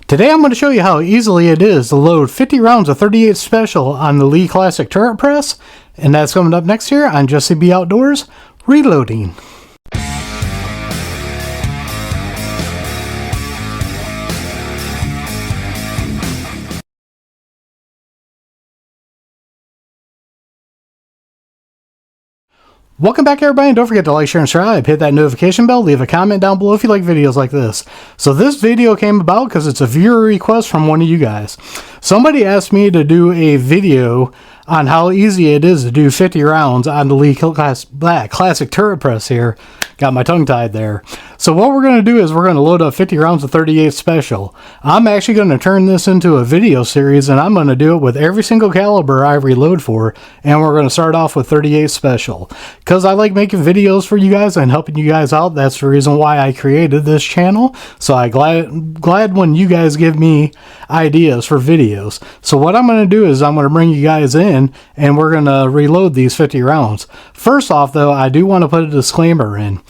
Today I'm going to show you how easily it is to load 50 rounds of 38 Special on the Lee Classic turret press, and that's coming up next here on Jesse B Outdoors Reloading. Welcome back everybody, and don't forget to like, share, and subscribe. Hit that notification bell, leave a comment down below if you like videos like this. So this video came about because it's a viewer request from one of you guys. Somebody asked me to do a video on how easy it is to do 50 rounds on the Lee Classic turret press here. Got my tongue tied there. So what we're going to do is we're going to load up 50 rounds of 38 Special. I'm actually going to turn this into a video series, and I'm going to do it with every single caliber I reload for, and we're going to start off with 38 Special. Because I like making videos for you guys and helping you guys out. That's the reason why I created this channel. So I'm glad when you guys give me ideas for videos. So what I'm going to do is I'm going to bring you guys in, and we're going to reload these 50 rounds. First off though, I do want to put a disclaimer in.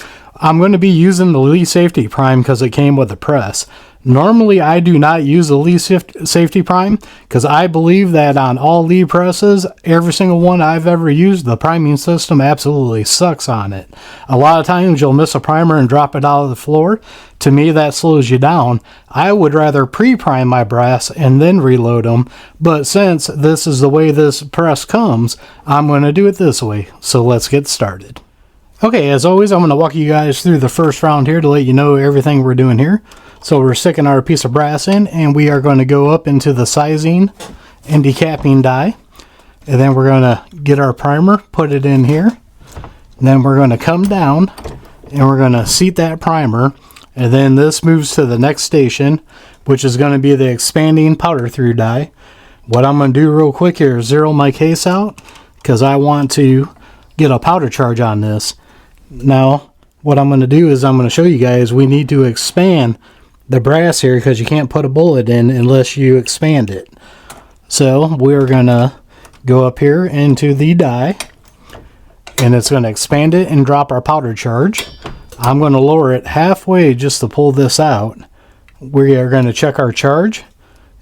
I'm going to be using the Lee Safety Prime because it came with the press. Normally I do not use the Lee Safety Prime because I believe that on all Lee presses, every single one I've ever used, the priming system absolutely sucks on it. A lot of times you'll miss a primer and drop it out of the floor. To me, that slows you down. I would rather pre-prime my brass and then reload them, but since this is the way this press comes, I'm going to do it this way. So let's get started. Okay, as always, I'm going to walk you guys through the first round here to let you know everything we're doing here. So we're sticking our piece of brass in, and we are going to go up into the sizing and decapping die. And then we're going to get our primer, put it in here. And then we're going to come down, and we're going to seat that primer. And then this moves to the next station, which is going to be the expanding powder through die. What I'm going to do real quick here is zero my case out, because I want to get a powder charge on this. Now, what I'm going to do is I'm going to show you guys we need to expand the brass here because you can't put a bullet in unless you expand it. So we're going to go up here into the die, and it's going to expand it and drop our powder charge. I'm going to lower it halfway just to pull this out. We are going to check our charge,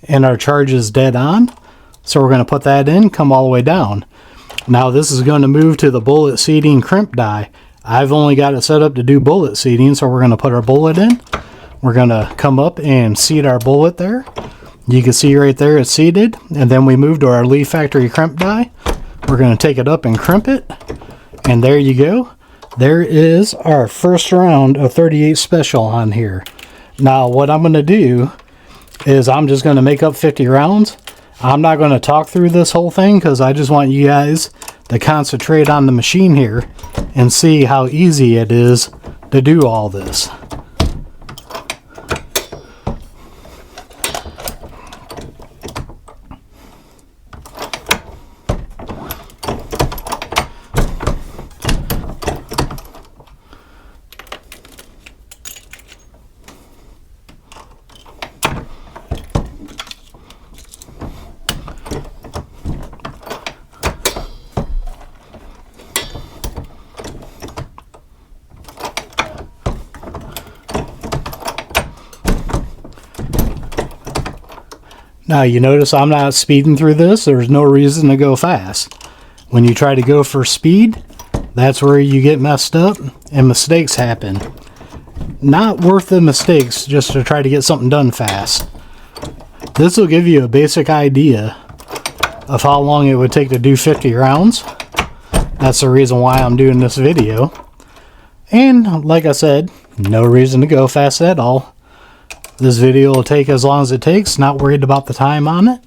and our charge is dead on. So we're going to put that in, come all the way down. Now this is going to move to the bullet seating crimp die. I've only got it set up to do bullet seating, so we're going to put our bullet in. We're going to come up and seat our bullet there. You can see right there it's seated. And then we move to our Lee factory crimp die. We're going to take it up and crimp it. And there you go. There is our first round of 38 Special on here. Now what I'm going to do is I'm just going to make up 50 rounds. I'm not going to talk through this whole thing because I just want you guys to concentrate on the machine here and see how easy it is to do all this. Now you notice I'm not speeding through this. There's no reason to go fast. When you try to go for speed, that's where you get messed up and mistakes happen. Not worth the mistakes just to try to get something done fast. This will give you a basic idea of how long it would take to do 50 rounds. That's the reason why I'm doing this video. And like I said, no reason to go fast at all. This video will take as long as it takes, not worried about the time on it.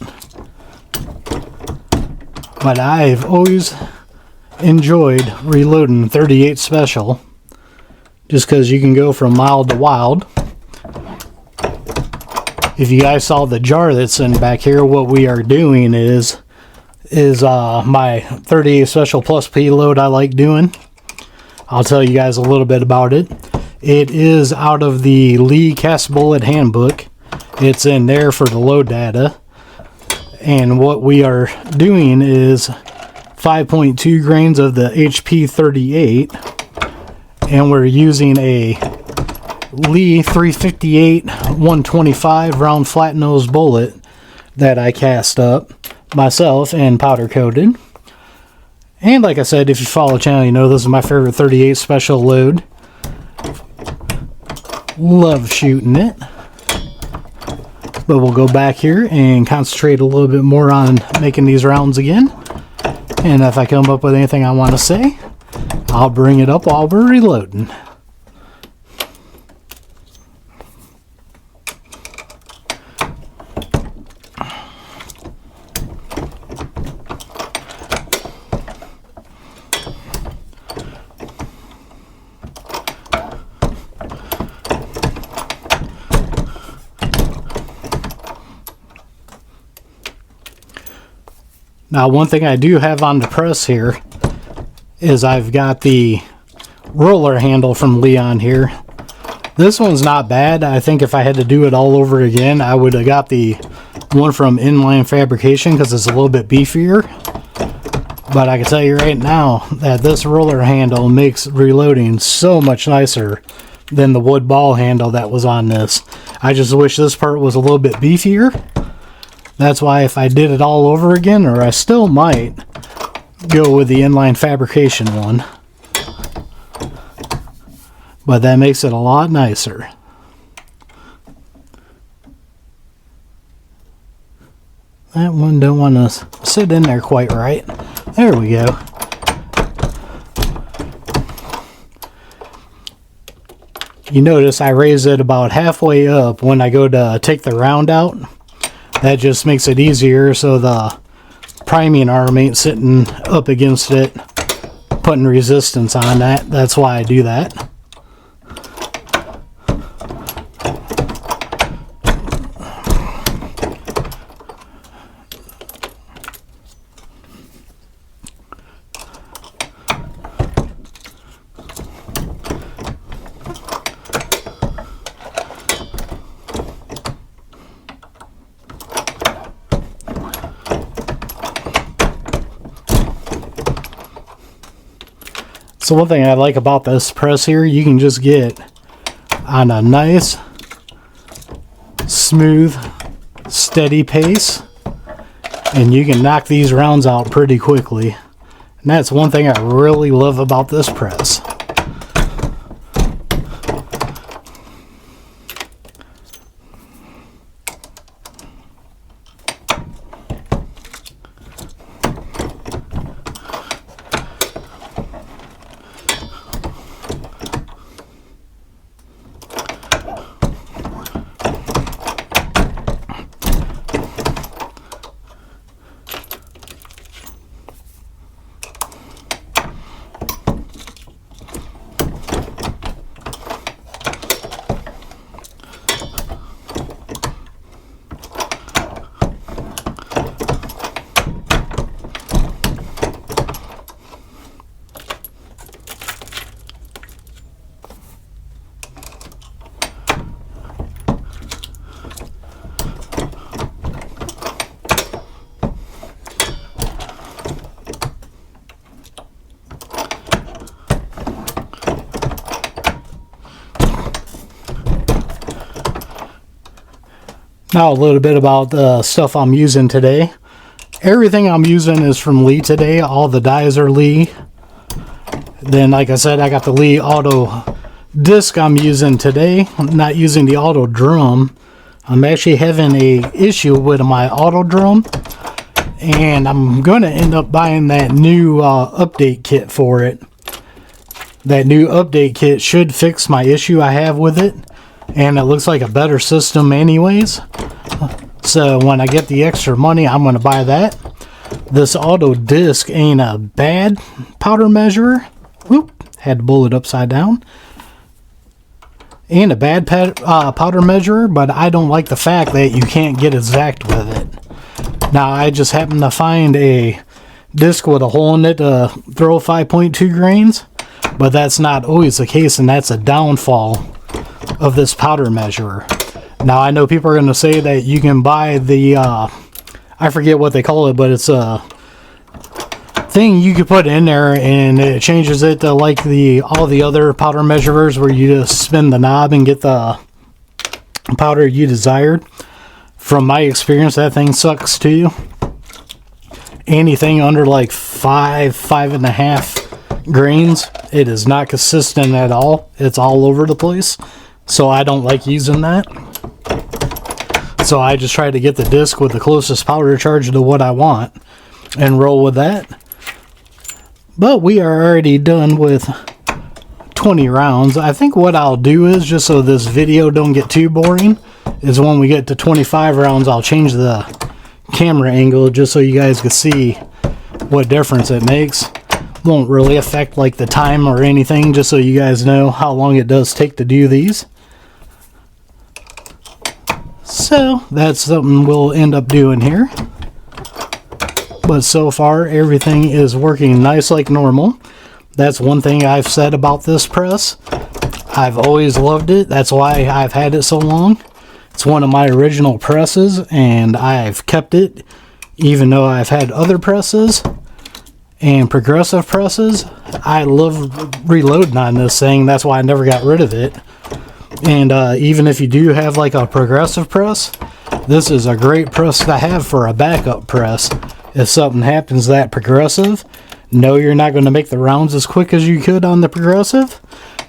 But I've always enjoyed reloading 38 Special just because you can go from mild to wild. If you guys saw the jar that's in back here, what we are doing is my 38 Special Plus P load I like doing. I'll tell you guys a little bit about it. It is out of the Lee Cast Bullet Handbook. It's in there for the load data. And what we are doing is 5.2 grains of the HP 38. And we're using a Lee 358 125 round flat nose bullet that I cast up myself and powder coated. And like I said, if you follow the channel, you know this is my favorite 38 special load. Love shooting it. But we'll go back here and concentrate a little bit more on making these rounds again. And if I come up with anything I want to say, I'll bring it up while we're reloading. Now, one thing I do have on the press here is I've got the roller handle from Leon here. This one's not bad. I think if I had to do it all over again, I would have got the one from Inline Fabrication because it's a little bit beefier. But I can tell you right now that this roller handle makes reloading so much nicer than the wood ball handle that was on this. I just wish this part was a little bit beefier. That's why if I did it all over again, or I still might, go with the Inline Fabrication one. But that makes it a lot nicer. That one don't want to sit in there quite right. There we go. You notice I raise it about halfway up when I go to take the round out. That just makes it easier so the priming arm ain't sitting up against it, putting resistance on that. That's why I do that. So one thing I like about this press here, you can just get on a nice, smooth, steady pace, and you can knock these rounds out pretty quickly. And that's one thing I really love about this press. Now a little bit about the stuff I'm using today. Everything I'm using is from Lee today. All the dies are Lee. Then, like I said, I got the Lee auto disc I'm using today. I'm not using the auto drum. I'm actually having a issue with my auto drum, and I'm going to end up buying that new update kit for it. That new update kit should fix my issue I have with it, and it looks like a better system anyways. So when I get the extra money, I'm going to buy that. This auto disc ain't a bad powder measurer. Whoop, had to pull it upside down. Ain't a bad powder measurer, but I don't like the fact that you can't get exact with it. Now, I just happened to find a disc with a hole in it to throw 5.2 grains, but that's not always the case, and that's a downfall of this powder measurer. Now, I know people are going to say that you can buy the, I forget what they call it, but it's a thing you could put in there, and it changes it to like all the other powder measurers where you just spin the knob and get the powder you desired. From my experience, that thing sucks too. Anything under like 5.5 grains, it is not consistent at all. It's all over the place, so I don't like using that. So I just try to get the disc with the closest powder charge to what I want and roll with that. But we are already done with 20 rounds. I think what I'll do is, just so this video don't get too boring, is when we get to 25 rounds, I'll change the camera angle just so you guys can see what difference it makes. Won't really affect like the time or anything, just so you guys know how long it does take to do these. So that's something we'll end up doing here. But so far everything is working nice like normal. That's one thing I've said about this press. I've always loved it. That's why I've had it so long. It's one of my original presses, and I've kept it even though I've had other presses and progressive presses. I love reloading on this thing. That's why I never got rid of it. And even if you do have like a progressive press, this is a great press to have for a backup press. If something happens that progressive, no, you're not going to make the rounds as quick as you could on the progressive,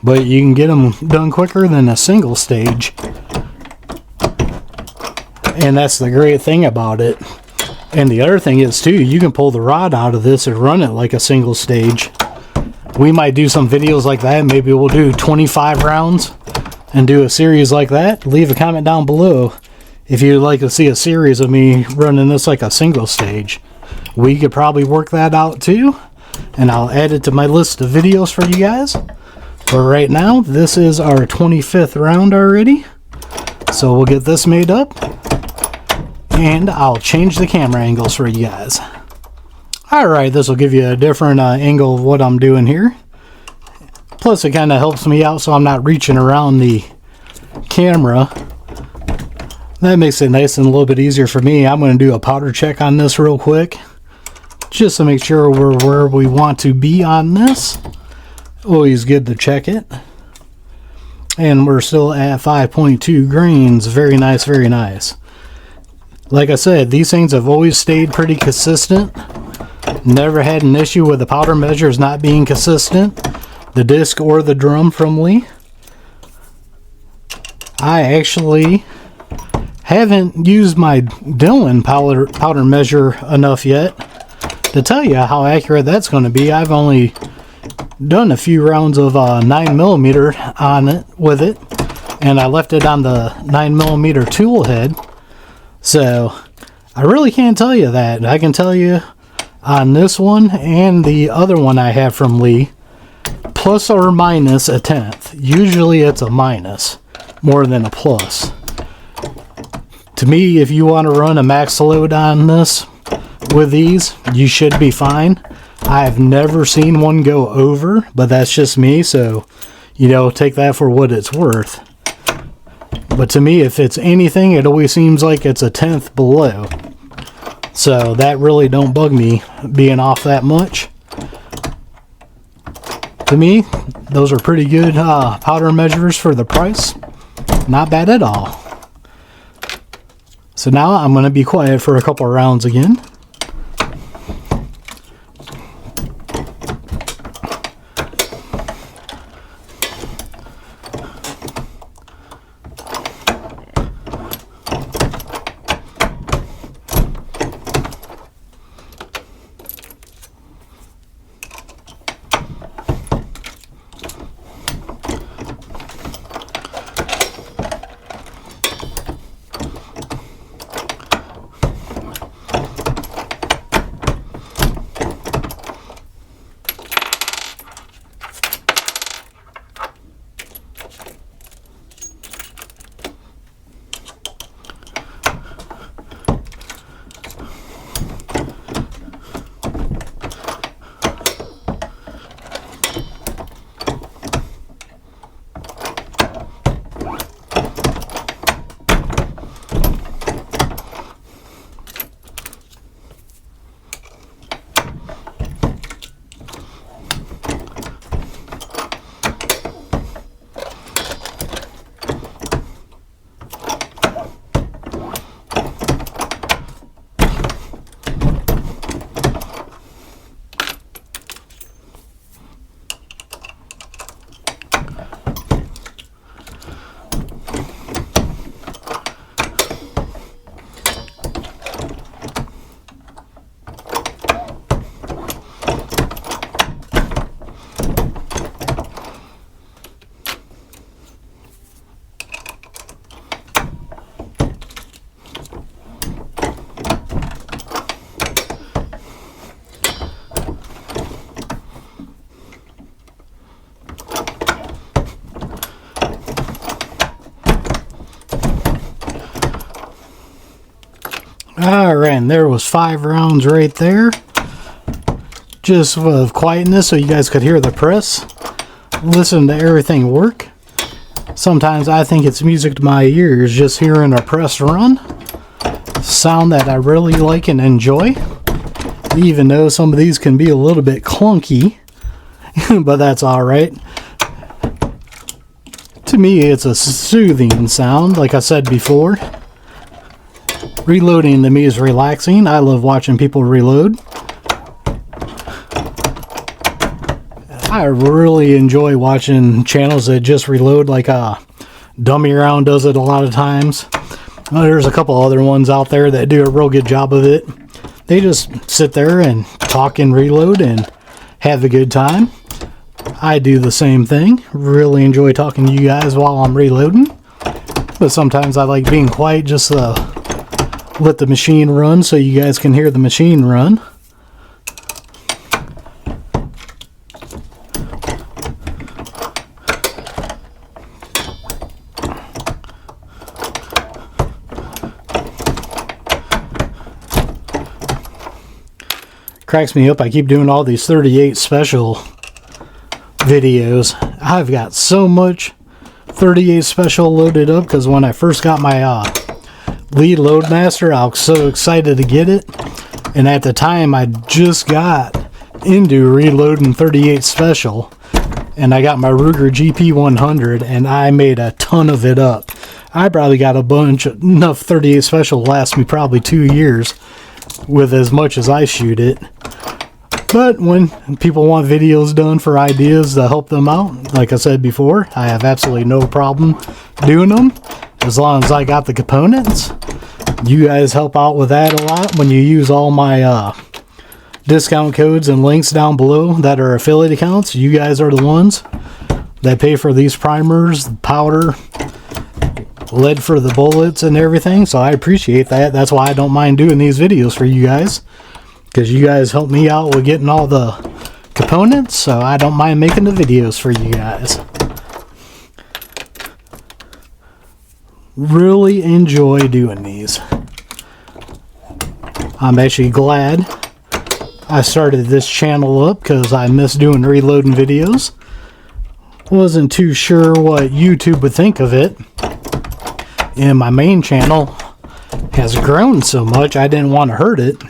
but you can get them done quicker than a single stage. And that's the great thing about it. And the other thing is too, you can pull the rod out of this and run it like a single stage. We might do some videos like that. Maybe we'll do 25 rounds and do a series like that. Leave a comment down below if you'd like to see a series of me running this like a single stage. We could probably work that out too, and I'll add it to my list of videos for you guys. But right now, this is our 25th round already, so we'll get this made up, and I'll change the camera angles for you guys. Alright, this will give you a different angle of what I'm doing here. Plus it kind of helps me out so I'm not reaching around the camera. That makes it nice and a little bit easier for me. I'm going to do a powder check on this real quick, just to make sure we're where we want to be on this. Always good to check it. And we're still at 5.2 grains. Very nice, very nice. Like I said, these things have always stayed pretty consistent. Never had an issue with the powder measures not being consistent, the disc or the drum from Lee. I actually haven't used my Dillon powder measure enough yet to tell you how accurate that's going to be. I've only done a few rounds of 9mm on it with it, and I left it on the 9mm tool head, so I really can't tell you that. I can tell you on this one and the other one I have from Lee, plus or minus a tenth. Usually it's a minus more than a plus. To me, if you want to run a max load on this with these, you should be fine. I've never seen one go over, but that's just me, so you know, take that for what it's worth. But to me, if it's anything, it always seems like it's a tenth below. So that really don't bug me being off that much. To me, those are pretty good powder measures for the price. Not bad at all. So now I'm going to be quiet for a couple of rounds again. Alright, and there was 5 rounds right there. Just for quietness so you guys could hear the press. Listen to everything work. Sometimes I think it's music to my ears just hearing a press run. Sound that I really like and enjoy. Even though some of these can be a little bit clunky. But that's alright. To me, it's a soothing sound, like I said before. Reloading to me is relaxing. I love watching people reload. I really enjoy watching channels that just reload, like Dummy Around does it a lot of times. There's a couple other ones out there that do a real good job of it. They just sit there and talk and reload and have a good time. I do the same thing. Really enjoy talking to you guys while I'm reloading. But sometimes I like being quiet just to let the machine run so you guys can hear the machine run. Cracks me up. I keep doing all these 38 special videos. I've got so much 38 special loaded up because when I first got my lead Loadmaster, I was so excited to get it. And at the time, I just got into reloading 38 special. And I got my Ruger GP100 and I made a ton of it up. I probably got a bunch, enough 38 special to last me probably 2 years with as much as I shoot it. But when people want videos done for ideas to help them out, like I said before, I have absolutely no problem doing them as long as I got the components. You guys help out with that a lot when you use all my discount codes and links down below that are affiliate accounts. You guys are the ones that pay for these primers, the powder, lead for the bullets and everything, so I appreciate that. That's why I don't mind doing these videos for you guys, because you guys help me out with getting all the components, so I don't mind making the videos for you guys. Really enjoy doing these. I'm actually glad I started this channel up because I miss doing reloading videos. Wasn't too sure what YouTube would think of it. And my main channel has grown so much, I didn't want to hurt it.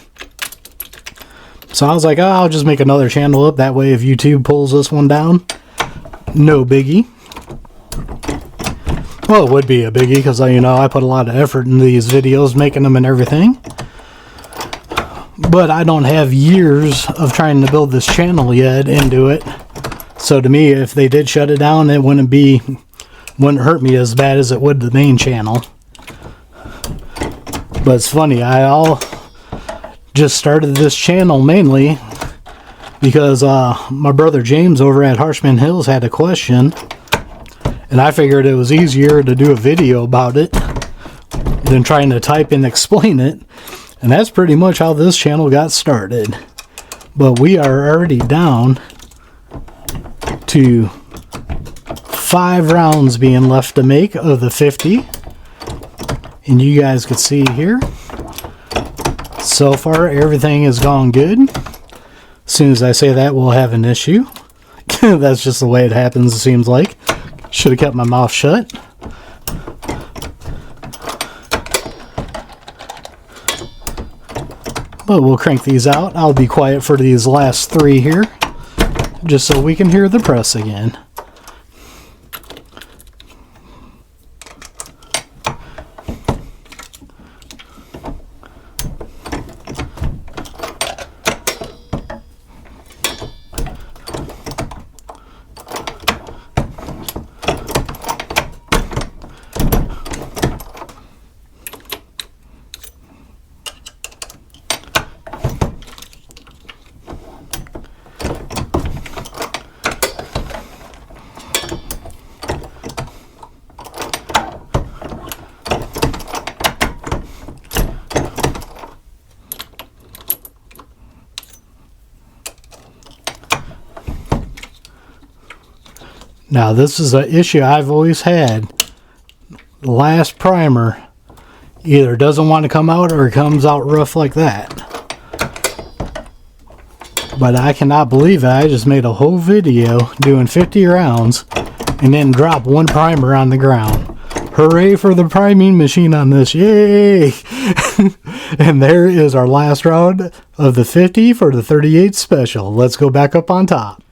So I was like, oh, I'll just make another channel up. That way if YouTube pulls this one down, no biggie. Well, it would be a biggie because, you know, I put a lot of effort in these videos, making them and everything. But I don't have years of trying to build this channel yet into it. So to me, if they did shut it down, it wouldn't hurt me as bad as it would the main channel. But it's funny, I just started this channel mainly because my brother James over at Harshman Hills had a question, and I figured it was easier to do a video about it than trying to type and explain it. And that's pretty much how this channel got started. But we are already down to 5 rounds being left to make of the 50. And you guys can see here, so far everything has gone good. As soon as I say that, we'll have an issue. That's just the way it happens, it seems like. Should have kept my mouth shut. But we'll crank these out. I'll be quiet for these last 3 here, just so we can hear the press again. Now this is an issue I've always had. The last primer either doesn't want to come out or it comes out rough like that. But I cannot believe it. I just made a whole video doing 50 rounds and then drop one primer on the ground. Hooray for the priming machine on this. Yay! And there is our last round of the 50 for the 38 special. Let's go back up on top.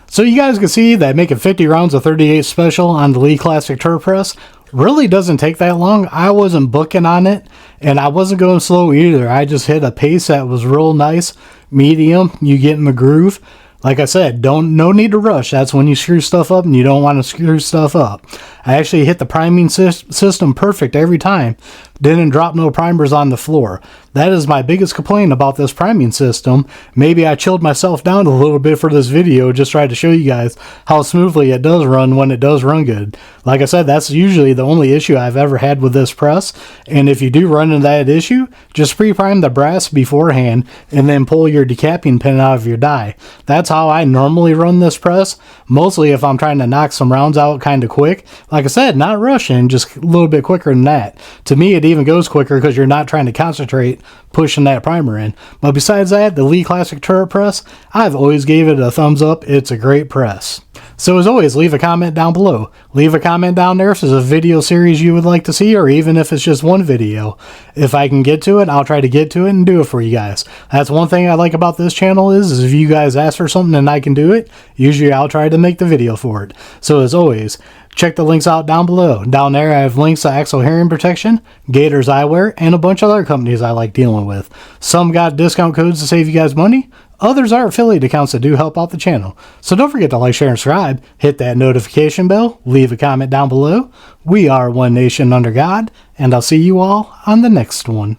So you guys can see that making 50 rounds of 38 special on the Lee Classic Turret Press really doesn't take that long. I wasn't booking on it, and I wasn't going slow either. I just hit a pace that was real nice, medium. You get in the groove. Like I said, no need to rush. That's when you screw stuff up and you don't want to screw stuff up. I actually hit the priming system perfect every time. Didn't drop no primers on the floor. That is my biggest complaint about this priming system. Maybe I chilled myself down a little bit for this video, just tried to show you guys how smoothly it does run when it does run good. Like I said, that's usually the only issue I've ever had with this press. And if you do run into that issue, just pre-prime the brass beforehand and then pull your decapping pin out of your die. That's how I normally run this press. Mostly if I'm trying to knock some rounds out kind of quick. Like I said, not rushing, just a little bit quicker than that. To me, it even goes quicker because you're not trying to concentrate pushing that primer in. But besides that, the Lee Classic Turret Press, I've always gave it a thumbs up. It's a great press. So as always, leave a comment down below. Leave a comment down there if there's a video series you would like to see, or even if it's just one video. If I can get to it, I'll try to get to it and do it for you guys. That's one thing I like about this channel is if you guys ask for something and I can do it, usually I'll try to make the video for it. So as always, check the links out down below. Down there I have links to Axel Hearing Protection, Gators Eyewear, and a bunch of other companies I like dealing with. Some got discount codes to save you guys money. Others are affiliate accounts that do help out the channel. So don't forget to like, share, and subscribe. Hit that notification bell. Leave a comment down below. We are one nation under God, and I'll see you all on the next one.